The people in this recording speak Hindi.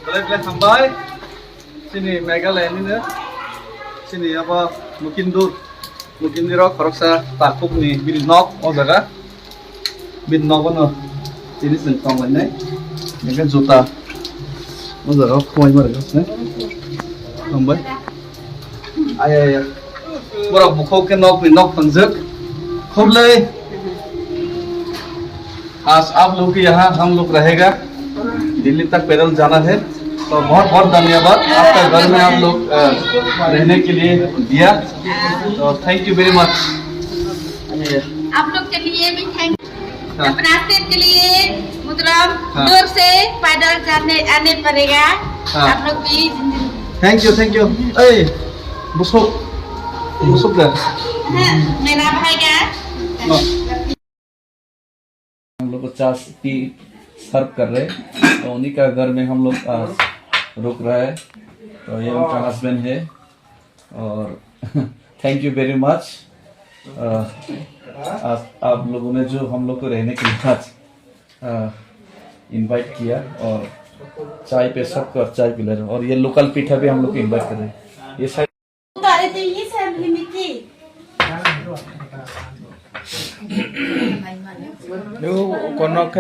Boleh sampai sini Meghalaya ini nih. Sini apa Mukindur. Mukindur koroksa takuk nih Bilnok oh jaga. Bilnok mana? Ini sentong ini. Ini kan juta. Oh jaga kau ini mana kan? Sampai. Ayah. Borok buku ke nok Bilnok tangzuk. खूब ले आज आप लोग के यहाँ हम लोग रहेगा दिल्ली तक पैदल जाना है तो बहुत बहुत धन्यवाद आपका घर में आप लोग रहने के लिए दिया तो थैंक यू वेरी मच आप लोग के लिए भी थैंक अपना स्टेट के लिए मतलब दूर से पैदल जाने आने पड़ेगा आप लोग भी थैंक यू ए बुसुक मेरा भाई का हम लोग को चाय टी सर्व कर रहे तो उन्हीं का घर में हम लोग रुक रहा है तो ये उनका हस्बैंड है और थैंक यू वेरी मच आप लोगों ने जो हम लोग को रहने के लिए आज इनवाइट किया और चाय पे सबको चाय पिला रहे और ये लोकल पीठा भी हम लोग को इनवाइट कर रहे ये साइड Lu konok